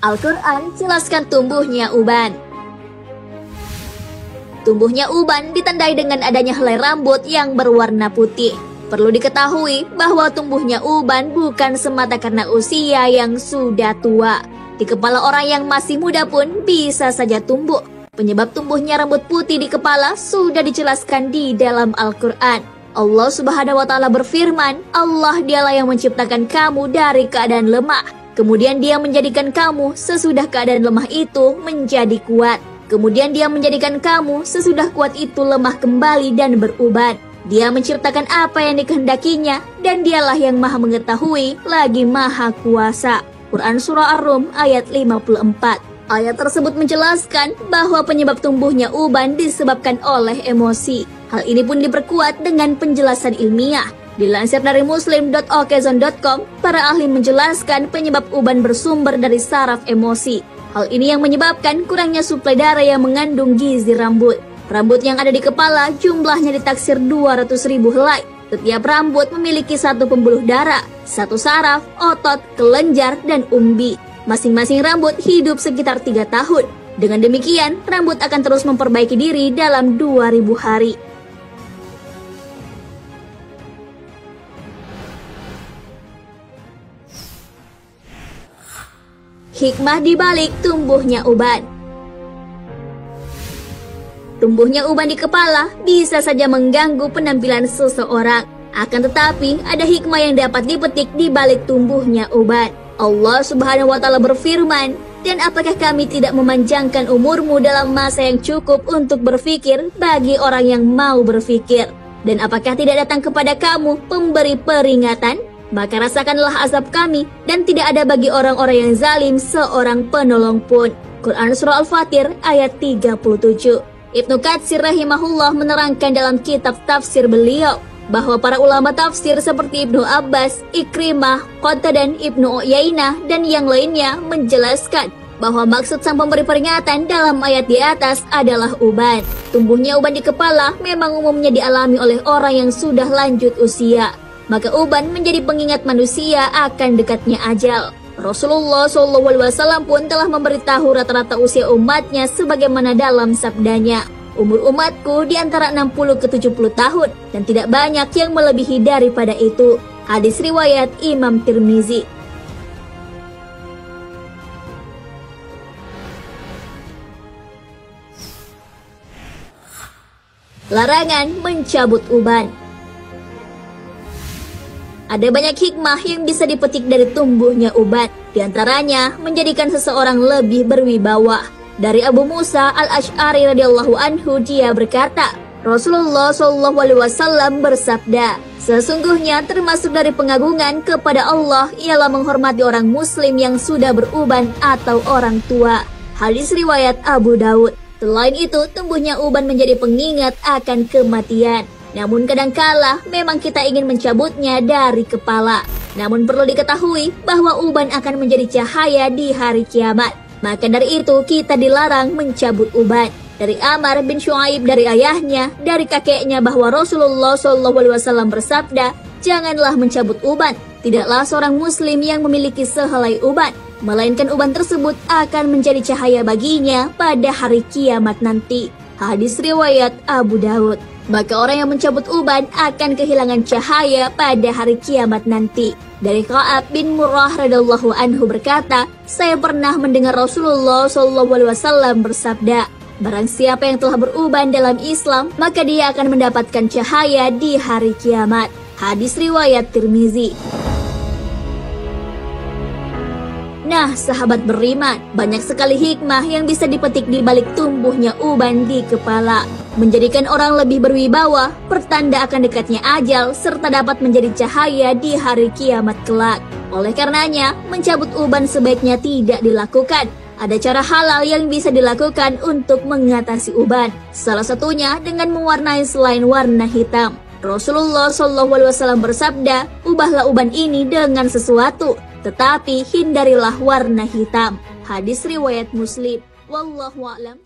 Al-Quran jelaskan tumbuhnya uban. Tumbuhnya uban ditandai dengan adanya helai rambut yang berwarna putih. Perlu diketahui bahwa tumbuhnya uban bukan semata karena usia yang sudah tua. Di kepala orang yang masih muda pun bisa saja tumbuh. Penyebab tumbuhnya rambut putih di kepala sudah dijelaskan di dalam Al-Quran. Allah Subhanahu wa Ta'ala berfirman, Allah dialah yang menciptakan kamu dari keadaan lemah. Kemudian dia menjadikan kamu sesudah keadaan lemah itu menjadi kuat. Kemudian dia menjadikan kamu sesudah kuat itu lemah kembali dan beruban. Dia menciptakan apa yang dikehendakinya dan dialah yang maha mengetahui lagi maha kuasa. Quran Surah Ar-Rum ayat 54. Ayat tersebut menjelaskan bahwa penyebab tumbuhnya uban disebabkan oleh emosi. Hal ini pun diperkuat dengan penjelasan ilmiah. Dilansir dari muslim.okezon.com, para ahli menjelaskan penyebab uban bersumber dari saraf emosi. Hal ini yang menyebabkan kurangnya suplai darah yang mengandung gizi rambut. Rambut yang ada di kepala jumlahnya ditaksir 200.000 helai. Setiap rambut memiliki satu pembuluh darah, satu saraf, otot, kelenjar, dan umbi. Masing-masing rambut hidup sekitar 3 tahun. Dengan demikian, rambut akan terus memperbaiki diri dalam 2000 hari. Hikmah di balik tumbuhnya uban. Tumbuhnya uban di kepala bisa saja mengganggu penampilan seseorang. Akan tetapi, ada hikmah yang dapat dipetik di balik tumbuhnya uban. Allah Subhanahu wa Ta'ala berfirman, dan apakah kami tidak memanjangkan umurmu dalam masa yang cukup untuk berpikir bagi orang yang mau berpikir? Dan apakah tidak datang kepada kamu pemberi peringatan? Maka rasakanlah azab kami, dan tidak ada bagi orang-orang yang zalim seorang penolong pun. Quran Surah Al-Fatir ayat 37. Ibnu Katsir rahimahullah menerangkan dalam kitab tafsir beliau, bahwa para ulama tafsir seperti Ibnu Abbas, Ikrimah, Qatadah, Ibnu Uyainah, dan yang lainnya menjelaskan bahwa maksud sang pemberi peringatan dalam ayat di atas adalah uban. Tumbuhnya uban di kepala memang umumnya dialami oleh orang yang sudah lanjut usia. Maka uban menjadi pengingat manusia akan dekatnya ajal. Rasulullah SAW pun telah memberitahu rata-rata usia umatnya sebagaimana dalam sabdanya, umur umatku di antara 60 ke 70 tahun dan tidak banyak yang melebihi daripada itu. Hadis riwayat Imam Tirmizi. Larangan mencabut uban. Ada banyak hikmah yang bisa dipetik dari tumbuhnya uban. Di antaranya, menjadikan seseorang lebih berwibawa. Dari Abu Musa Al-Asy'ari radhiyallahu anhu, dia berkata, Rasulullah SAW bersabda, sesungguhnya termasuk dari pengagungan kepada Allah ialah menghormati orang muslim yang sudah beruban atau orang tua. Hadis riwayat Abu Daud. Selain itu, tumbuhnya uban menjadi pengingat akan kematian. Namun kadangkala memang kita ingin mencabutnya dari kepala. Namun perlu diketahui bahwa uban akan menjadi cahaya di hari kiamat. Maka dari itu kita dilarang mencabut uban. Dari Amr bin Shu'aib dari ayahnya, dari kakeknya bahwa Rasulullah SAW bersabda, janganlah mencabut uban. Tidaklah seorang muslim yang memiliki sehelai uban, melainkan uban tersebut akan menjadi cahaya baginya pada hari kiamat nanti. Hadis riwayat Abu Daud. Maka orang yang mencabut uban akan kehilangan cahaya pada hari kiamat nanti. Dari Ka'ab bin Murrah radhiyallahu anhu berkata, saya pernah mendengar Rasulullah SAW bersabda, barang siapa yang telah beruban dalam Islam, maka dia akan mendapatkan cahaya di hari kiamat. Hadis riwayat Tirmizi. Nah, sahabat beriman, banyak sekali hikmah yang bisa dipetik di balik tumbuhnya uban di kepala. Menjadikan orang lebih berwibawa, pertanda akan dekatnya ajal, serta dapat menjadi cahaya di hari kiamat kelak. Oleh karenanya, mencabut uban sebaiknya tidak dilakukan. Ada cara halal yang bisa dilakukan untuk mengatasi uban. Salah satunya dengan mewarnai selain warna hitam. Rasulullah SAW bersabda, ubahlah uban ini dengan sesuatu, tetapi hindarilah warna hitam. Hadis riwayat Muslim. Wallahu a'lam.